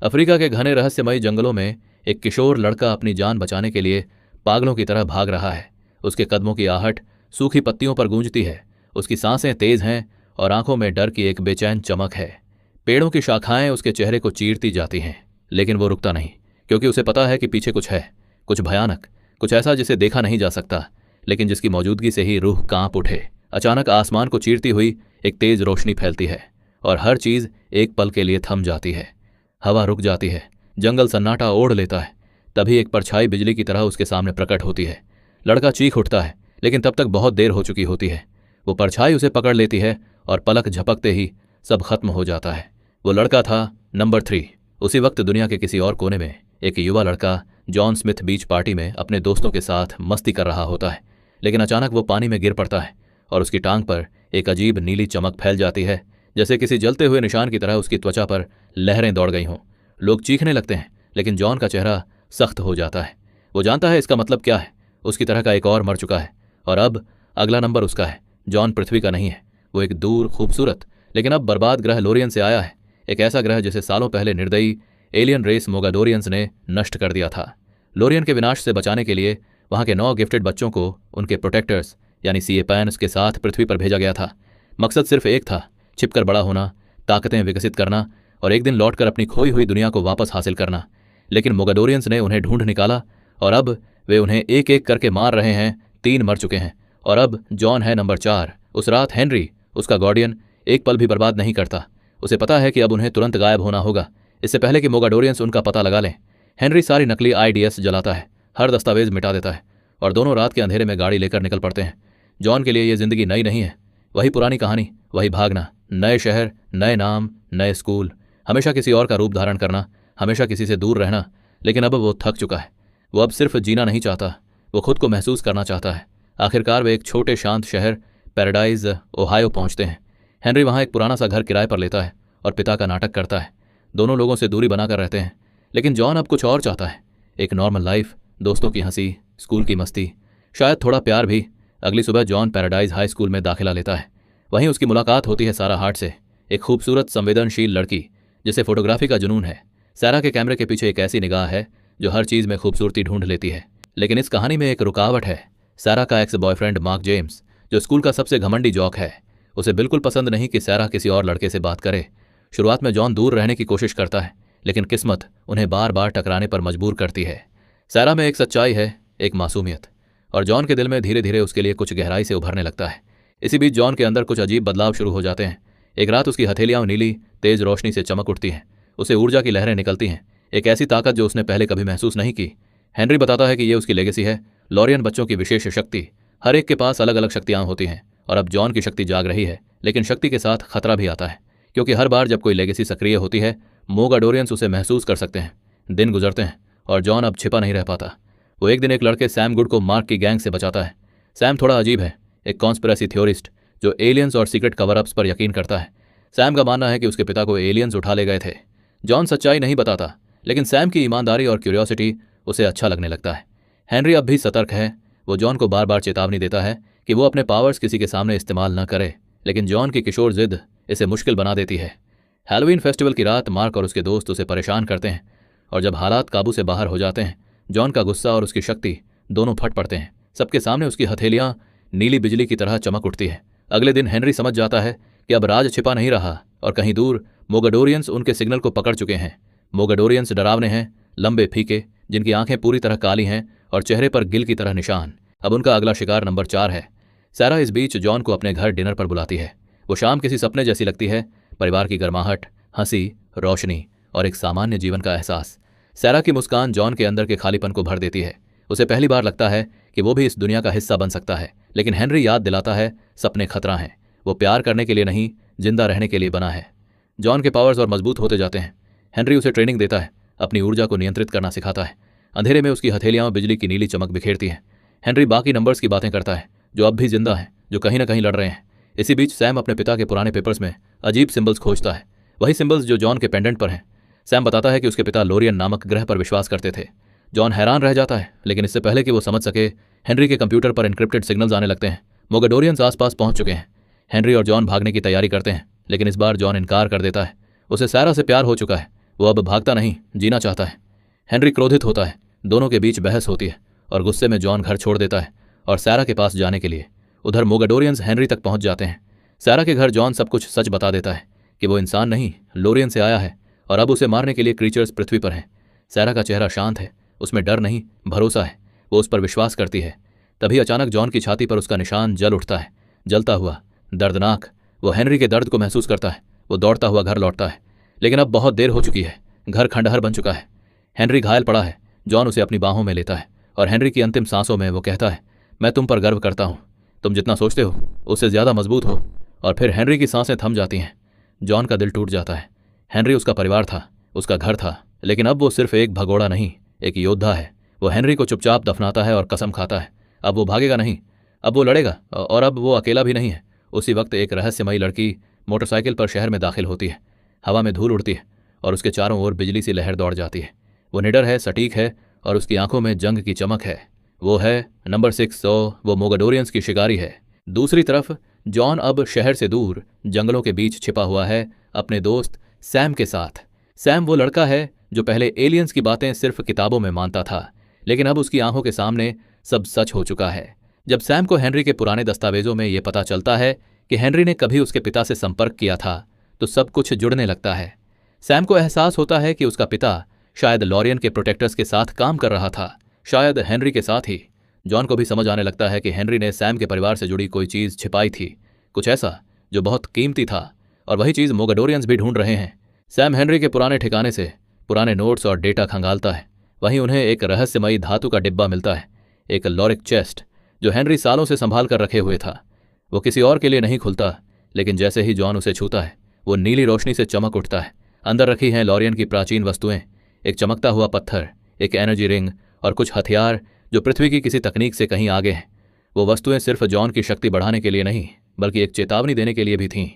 Africa के घने रहस्यमयी जंगलों में एक किशोर लड़का अपनी जान बचाने के लिए पागलों की तरह भाग रहा है। उसके कदमों की आहट सूखी पत्तियों पर गूंजती है, उसकी सांसें तेज हैं और आंखों में डर की एक बेचैन चमक है। पेड़ों की शाखाएं उसके चेहरे को चीरती जाती हैं, लेकिन वो रुकता नहीं, क्योंकि उसे पता है कि पीछे कुछ है, कुछ भयानक, कुछ ऐसा जिसे देखा नहीं जा सकता, लेकिन जिसकी मौजूदगी से ही रूह कांप उठे। अचानक आसमान को चीरती हुई एक तेज रोशनी फैलती है और हर चीज एक पल के लिए थम जाती है। हवा रुक जाती है, जंगल सन्नाटा ओढ़ लेता है। तभी एक परछाई बिजली की तरह उसके सामने प्रकट होती है। लड़का चीख उठता है, लेकिन तब तक बहुत देर हो चुकी होती है। वो परछाई उसे पकड़ लेती है और पलक झपकते ही सब खत्म हो जाता है। वो लड़का था नंबर 3। उसी वक्त दुनिया के किसी और कोने में एक युवा लड़का जॉन स्मिथ बीच पार्टी में अपने दोस्तों के साथ मस्ती कर रहा होता है। लेकिन अचानक वो पानी में गिर पड़ता है और उसकी टांग पर एक अजीब नीली चमक फैल जाती है, जैसे किसी जलते हुए निशान की तरह उसकी त्वचा पर लहरें दौड़ गई हों। लोग चीखने लगते हैं, लेकिन जॉन का चेहरा सख्त हो जाता है। वो जानता है इसका मतलब क्या है। उसकी तरह का एक और मर चुका है और अब अगला नंबर उसका है। जॉन पृथ्वी का नहीं है, वो एक दूर खूबसूरत लेकिन अब बर्बाद ग्रह लोरियन से आया है। एक ऐसा ग्रह जिसे सालों पहले निर्दयी एलियन रेस मोगाडोरियंस ने नष्ट कर दिया था। लोरियन के विनाश से बचाने के लिए वहां के 9 गिफ्टेड बच्चों को उनके प्रोटेक्टर्स यानी सीएपैन्स के साथ पृथ्वी पर भेजा गया था। मकसद सिर्फ एक था, छिपकर बड़ा होना, ताकतें विकसित करना और एक दिन लौटकर अपनी खोई हुई दुनिया को वापस हासिल करना। लेकिन मोगाडोरियंस ने उन्हें ढूंढ निकाला और अब वे उन्हें एक एक करके मार रहे हैं। 3 मर चुके हैं और अब जॉन है नंबर 4। उस रात हेनरी, उसका गार्डियन, एक पल भी बर्बाद नहीं करता। उसे पता है कि अब उन्हें तुरंत गायब होना होगा, इससे पहले कि मोगाडोरियंस उनका पता लगा लें। हेनरी सारी नकली आईडीएस जलाता है, हर दस्तावेज मिटा देता है और दोनों रात के अंधेरे में गाड़ी लेकर निकल पड़ते हैं। जॉन के लिए ये जिंदगी नई नहीं है, वही पुरानी कहानी, वही भागना, नए शहर, नए नाम, नए स्कूल, हमेशा किसी और का रूप धारण करना, हमेशा किसी से दूर रहना। लेकिन अब वो थक चुका है। वो अब सिर्फ जीना नहीं चाहता, वो खुद को महसूस करना चाहता है। आखिरकार वे एक छोटे शांत शहर पैराडाइज ओहायो पहुंचते हैं। हेनरी वहां एक पुराना सा घर किराए पर लेता है और पिता का नाटक करता है। दोनों लोगों से दूरी बनाकर रहते हैं, लेकिन जॉन अब कुछ और चाहता है। एक नॉर्मल लाइफ, दोस्तों की हंसी, स्कूल की मस्ती, शायद थोड़ा प्यार भी। अगली सुबह जॉन पैराडाइज हाई स्कूल में दाखिला लेता है। वहीं उसकी मुलाकात होती है सारा हार्ट से, एक खूबसूरत संवेदनशील लड़की जिसे फोटोग्राफी का जुनून है। सारा के कैमरे के पीछे एक ऐसी निगाह है जो हर चीज़ में खूबसूरती ढूंढ लेती है। लेकिन इस कहानी में एक रुकावट है। सारा का एक्स बॉयफ्रेंड मार्क जेम्स, जो स्कूल का सबसे घमंडी जॉक है, उसे बिल्कुल पसंद नहीं कि सारा किसी और लड़के से बात करे। शुरुआत में जॉन दूर रहने की कोशिश करता है, लेकिन किस्मत उन्हें बार बार टकराने पर मजबूर करती है। सारा में एक सच्चाई है, एक मासूमियत, और जॉन के दिल में धीरे धीरे उसके लिए कुछ गहराई से उभरने लगता है। इसी बीच जॉन के अंदर कुछ अजीब बदलाव शुरू हो जाते हैं। एक रात उसकी हथेलियां नीली तेज रोशनी से चमक उठती हैं। उसे ऊर्जा की लहरें निकलती हैं, एक ऐसी ताकत जो उसने पहले कभी महसूस नहीं की। हेनरी बताता है कि ये उसकी लेगेसी है, लोरियन बच्चों की विशेष शक्ति। हर एक के पास अलग अलग शक्तियां होती हैं और अब जॉन की शक्ति जाग रही है। लेकिन शक्ति के साथ खतरा भी आता है, क्योंकि हर बार जब कोई लेगेसी सक्रिय होती है, मोगाडोरियंस उसे महसूस कर सकते हैं। दिन गुजरते हैं और जॉन अब छिपा नहीं रह पाता। वो एक दिन एक लड़के सैम गुड को मार्क की गैंग से बचाता है। सैम थोड़ा अजीब है, एक कॉन्स्पिरेसी थ्योरिस्ट जो एलियंस और सीक्रेट कवर अप्स पर यकीन करता है। सैम का मानना है कि उसके पिता को एलियंस उठा ले गए थे। जॉन सच्चाई नहीं बताता, लेकिन सैम की ईमानदारी और क्यूरियोसिटी उसे अच्छा लगने लगता है। हेनरी अब भी सतर्क है। वो जॉन को बार बार चेतावनी देता है कि वो अपने पावर्स किसी के सामने इस्तेमाल न करे, लेकिन जॉन की किशोर जिद इसे मुश्किल बना देती है। हैलोवीन फेस्टिवल की रात मार्क और उसके दोस्त उसे परेशान करते हैं, और जब हालात काबू से बाहर हो जाते हैं, जॉन का गुस्सा और उसकी शक्ति दोनों फट पड़ते हैं। सबके सामने उसकी हथेलियां नीली बिजली की तरह चमक उठती है। अगले दिन हेनरी समझ जाता है कि अब राज छिपा नहीं रहा और कहीं दूर मोगाडोरियंस उनके सिग्नल को पकड़ चुके हैं। मोगाडोरियंस डरावने हैं, लंबे फीके, जिनकी आंखें पूरी तरह काली हैं और चेहरे पर गिल की तरह निशान। अब उनका अगला शिकार नंबर 4 है। सारा इस बीच जॉन को अपने घर डिनर पर बुलाती है। वो शाम किसी सपने जैसी लगती है, परिवार की गर्माहट, हंसी, रोशनी और एक सामान्य जीवन का एहसास। सारा की मुस्कान जॉन के अंदर के खालीपन को भर देती है। उसे पहली बार लगता है कि वो भी इस दुनिया का हिस्सा बन सकता है। लेकिन हेनरी याद दिलाता है, सपने खतरा हैं, वो प्यार करने के लिए नहीं, जिंदा रहने के लिए बना है। जॉन के पावर्स और मजबूत होते जाते हैं। हेनरी उसे ट्रेनिंग देता है, अपनी ऊर्जा को नियंत्रित करना सिखाता है। अंधेरे में उसकी हथेलियां बिजली की नीली चमक बिखेरती हैं। हेनरी बाकी नंबर्स की बातें करता है, जो अब भी जिंदा हैं, जो कहीं ना कहीं लड़ रहे हैं। इसी बीच सैम अपने पिता के पुराने पेपर्स में अजीब सिंबल्स खोजता है, वही सिंबल्स जो जॉन के पेंडेंट पर हैं। सैम बताता है कि उसके पिता लोरियन नामक ग्रह पर विश्वास करते थे। जॉन हैरान रह जाता है, लेकिन इससे पहले कि वो समझ सके, हेनरी के कंप्यूटर पर एन्क्रिप्टेड सिग्नल्स आने लगते हैं। मोगाडोरियंस आसपास पहुंच चुके हैं। हेनरी और जॉन भागने की तैयारी करते हैं, लेकिन इस बार जॉन इनकार कर देता है। उसे सारा से प्यार हो चुका है, वो अब भागता नहीं, जीना चाहता है। हेनरी क्रोधित होता है, दोनों के बीच बहस होती है और गुस्से में जॉन घर छोड़ देता है और सैरा के पास जाने के लिए। उधर मोगाडोरियंस हेनरी तक पहुंच जाते हैं। सैरा के घर जॉन सब कुछ सच बता देता है कि वो इंसान नहीं, लोरियन से आया है और अब उसे मारने के लिए क्रीचर्स पृथ्वी पर हैं। सैरा का चेहरा शांत है, उसमें डर नहीं, भरोसा है, वो उस पर विश्वास करती है। तभी अचानक जॉन की छाती पर उसका निशान जल उठता है, जलता हुआ, दर्दनाक। वो हेनरी के दर्द को महसूस करता है। वो दौड़ता हुआ घर लौटता है, लेकिन अब बहुत देर हो चुकी है। घर खंडहर बन चुका है। हेनरी घायल पड़ा है। जॉन उसे अपनी बाहों में लेता है और हेनरी की अंतिम सांसों में वो कहता है, मैं तुम पर गर्व करता हूँ, तुम जितना सोचते हो उससे ज़्यादा मजबूत हो। और फिर हेनरी की सांसें थम जाती हैं। जॉन का दिल टूट जाता है। हेनरी उसका परिवार था, उसका घर था, लेकिन अब वो सिर्फ एक भगोड़ा नहीं, एक योद्धा है। वो हेनरी को चुपचाप दफनाता है और कसम खाता है, अब वो भागेगा नहीं, अब वो लड़ेगा, और अब वो अकेला भी नहीं है। उसी वक्त एक रहस्यमयी लड़की मोटरसाइकिल पर शहर में दाखिल होती है। हवा में धूल उड़ती है और उसके चारों ओर बिजली सी लहर दौड़ जाती है। वो निडर है, सटीक है और उसकी आंखों में जंग की चमक है। वो है नंबर 600, वो मोगाडोरियंस की शिकारी है। दूसरी तरफ जॉन अब शहर से दूर जंगलों के बीच छिपा हुआ है अपने दोस्त सैम के साथ। सैम वो लड़का है जो पहले एलियंस की बातें सिर्फ किताबों में मानता था, लेकिन अब उसकी आंखों के सामने सब सच हो चुका है। जब सैम को हेनरी के पुराने दस्तावेजों में ये पता चलता है कि हेनरी ने कभी उसके पिता से संपर्क किया था, तो सब कुछ जुड़ने लगता है। सैम को एहसास होता है कि उसका पिता शायद लॉरियन के प्रोटेक्टर्स के साथ काम कर रहा था, शायद हेनरी के साथ ही। जॉन को भी समझ आने लगता है कि हेनरी ने सैम के परिवार से जुड़ी कोई चीज़ छिपाई थी, कुछ ऐसा जो बहुत कीमती था, और वही चीज़ मोगाडोरियंस भी ढूंढ रहे हैं। सैम हेनरी के पुराने ठिकाने से पुराने नोट्स और डेटा खंगालता है। वहीं उन्हें एक रहस्यमयी धातु का डिब्बा मिलता है, एक लॉरिक चेस्ट जो हेनरी सालों से संभाल कर रखे हुए था। वो किसी और के लिए नहीं खुलता, लेकिन जैसे ही जॉन उसे छूता है वो नीली रोशनी से चमक उठता है। अंदर रखी हैं लॉरियन की प्राचीन वस्तुएं, एक चमकता हुआ पत्थर, एक एनर्जी रिंग और कुछ हथियार जो पृथ्वी की किसी तकनीक से कहीं आगे हैं। वो वस्तुएं सिर्फ जॉन की शक्ति बढ़ाने के लिए नहीं, बल्कि एक चेतावनी देने के लिए भी थीं।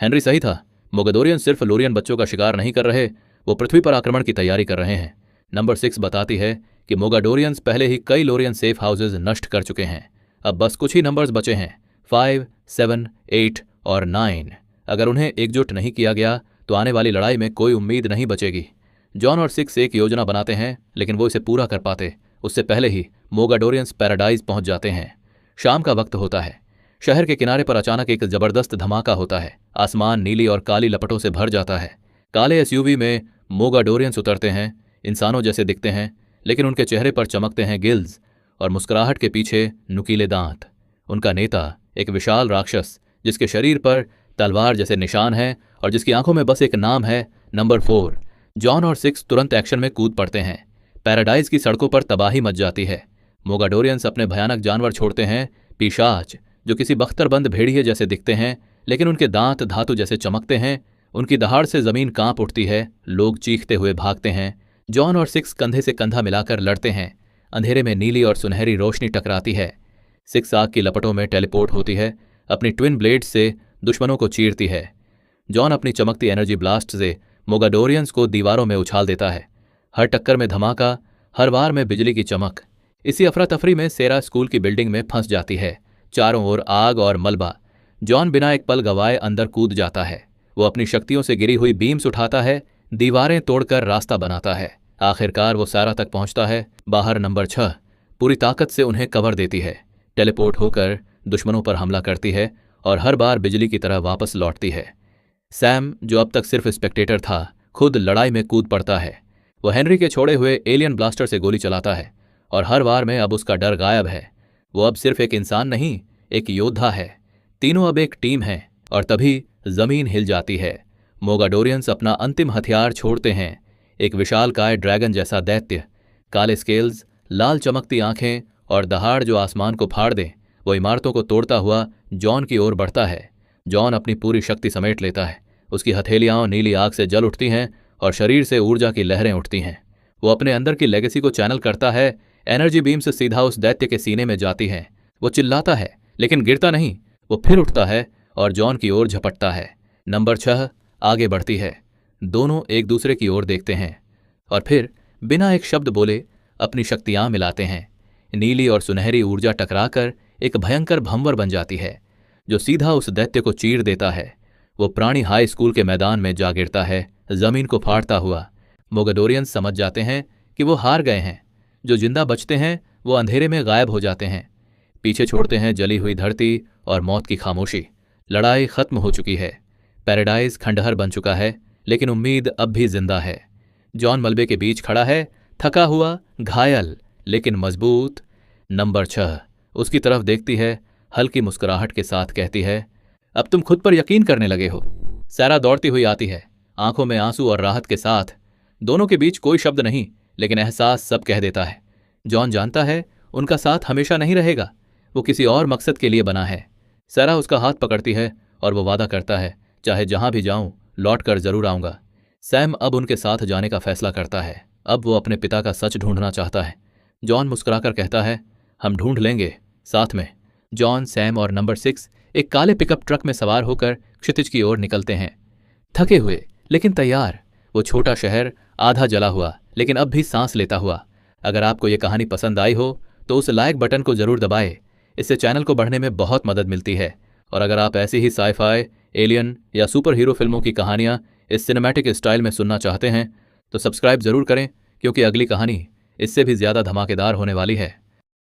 हेनरी सही था, मोगाडोरियन सिर्फ लोरियन बच्चों का शिकार नहीं कर रहे, वो पृथ्वी पर आक्रमण की तैयारी कर रहे हैं। नंबर 6 बताती है कि मोगाडोरियंस पहले ही कई लोरियन सेफ हाउसेज नष्ट कर चुके हैं। अब बस कुछ ही नंबर्स बचे हैं, 5, 7, 8 और 9। अगर उन्हें एकजुट नहीं किया गया तो आने वाली लड़ाई में कोई उम्मीद नहीं बचेगी। जॉन और 6 एक योजना बनाते हैं, लेकिन वो इसे पूरा कर पाते उससे पहले ही मोगाडोरियंस पैराडाइज पहुंच जाते हैं। शाम का वक्त होता है। शहर के किनारे पर अचानक एक जबरदस्त धमाका होता है। आसमान नीली और काली लपटों से भर जाता है। काले एसयूवी में मोगाडोरियंस उतरते हैं। इंसानों जैसे दिखते हैं, लेकिन उनके चेहरे पर चमकते हैं गिल्स और मुस्कुराहट के पीछे नुकीले दांत। उनका नेता एक विशाल राक्षस जिसके शरीर पर तलवार जैसे निशान हैं और जिसकी आंखों में बस एक नाम है, नंबर 4। जॉन और 6 तुरंत एक्शन में कूद पड़ते हैं। पैराडाइज की सड़कों पर तबाही मच जाती है। मोगाडोरियंस अपने भयानक जानवर छोड़ते हैं, पिशाच जो किसी बख्तरबंद भेड़िए जैसे दिखते हैं, लेकिन उनके दांत धातु जैसे चमकते हैं। उनकी दहाड़ से जमीन कांप उठती है, लोग चीखते हुए भागते हैं। जॉन और 6 कंधे से कंधा मिलाकर लड़ते हैं। अंधेरे में नीली और सुनहरी रोशनी टकराती है। 6 आग की लपटों में टेलीपोर्ट होती है, अपनी ट्विन ब्लेड से दुश्मनों को चीरती है। जॉन अपनी चमकती एनर्जी ब्लास्ट से मोगाडोरियंस को दीवारों में उछाल देता है। हर टक्कर में धमाका, हर वार में बिजली की चमक। इसी अफरा तफरी में सेरा स्कूल की बिल्डिंग में फंस जाती है। चारों ओर आग और मलबा। जॉन बिना एक पल गवाए अंदर कूद जाता है। वो अपनी शक्तियों से गिरी हुई बीम्स उठाता है, दीवारें तोड़कर रास्ता बनाता है। आखिरकार वो सारा तक पहुंचता है। बाहर नंबर 6 पूरी ताकत से उन्हें कवर देती है, टेलीपोर्ट होकर दुश्मनों पर हमला करती है और हर बार बिजली की तरह वापस लौटती है। सैम, जो अब तक सिर्फ स्पेक्टेटर था, खुद लड़ाई में कूद पड़ता है। वो हेनरी के छोड़े हुए एलियन ब्लास्टर से गोली चलाता है और हर वार में अब उसका डर गायब है। वो अब सिर्फ एक इंसान नहीं, एक योद्धा है। तीनों अब एक टीम है और तभी जमीन हिल जाती है। मोगाडोरियंस अपना अंतिम हथियार छोड़ते हैं, एक विशालकाय ड्रैगन जैसा दैत्य, काले स्केल्स, लाल चमकती आंखें और दहाड़ जो आसमान को फाड़ दे। वो इमारतों को तोड़ता हुआ जॉन की ओर बढ़ता है। जॉन अपनी पूरी शक्ति समेट लेता है। उसकी हथेलियां नीली आग से जल उठती हैं और शरीर से ऊर्जा की लहरें उठती हैं। वो अपने अंदर की लेगेसी को चैनल करता है। एनर्जी बीम से सीधा उस दैत्य के सीने में जाती है। वो चिल्लाता है, लेकिन गिरता नहीं। वो फिर उठता है और जॉन की ओर झपटता है। नंबर 6 आगे बढ़ती है। दोनों एक दूसरे की ओर देखते हैं और फिर बिना एक शब्द बोले अपनी शक्तियां मिलाते हैं। नीली और सुनहरी ऊर्जा टकराकर एक भयंकर भंवर बन जाती है जो सीधा उस दैत्य को चीर देता है। वो प्राणी हाई स्कूल के मैदान में जा गिरता है, जमीन को फाड़ता हुआ। मोगडोरियंस समझ जाते हैं कि वो हार गए हैं। जो जिंदा बचते हैं वो अंधेरे में गायब हो जाते हैं, पीछे छोड़ते हैं जली हुई धरती और मौत की खामोशी। लड़ाई खत्म हो चुकी है, पैराडाइज खंडहर बन चुका है, लेकिन उम्मीद अब भी जिंदा है। जॉन मलबे के बीच खड़ा है, थका हुआ, घायल, लेकिन मजबूत। नंबर 6 उसकी तरफ देखती है, हल्की मुस्कुराहट के साथ कहती है, अब तुम खुद पर यकीन करने लगे हो। सैरा दौड़ती हुई आती है, आंखों में आंसू और राहत के साथ। दोनों के बीच कोई शब्द नहीं, लेकिन एहसास सब कह देता है। जॉन जानता है उनका साथ हमेशा नहीं रहेगा, वो किसी और मकसद के लिए बना है। सैरा उसका हाथ पकड़ती है और वो वादा करता है, चाहे जहां भी जाऊं लौट कर जरूर आऊंगा। सैम अब उनके साथ जाने का फैसला करता है। अब वो अपने पिता का सच ढूंढना चाहता है। जॉन मुस्कुराकर कहता है, हम ढूंढ लेंगे साथ में। जॉन, सैम और नंबर 6 एक काले पिकअप ट्रक में सवार होकर क्षितिज की ओर निकलते हैं, थके हुए लेकिन तैयार। वो छोटा शहर आधा जला हुआ लेकिन अब भी सांस लेता हुआ। अगर आपको ये कहानी पसंद आई हो तो उस लाइक बटन को जरूर दबाएं, इससे चैनल को बढ़ने में बहुत मदद मिलती है। और अगर आप ऐसी ही साई-फाई, एलियन या सुपर हीरो फिल्मों की कहानियां इस सिनेमैटिक स्टाइल में सुनना चाहते हैं तो सब्सक्राइब जरूर करें, क्योंकि अगली कहानी इससे भी ज्यादा धमाकेदार होने वाली है।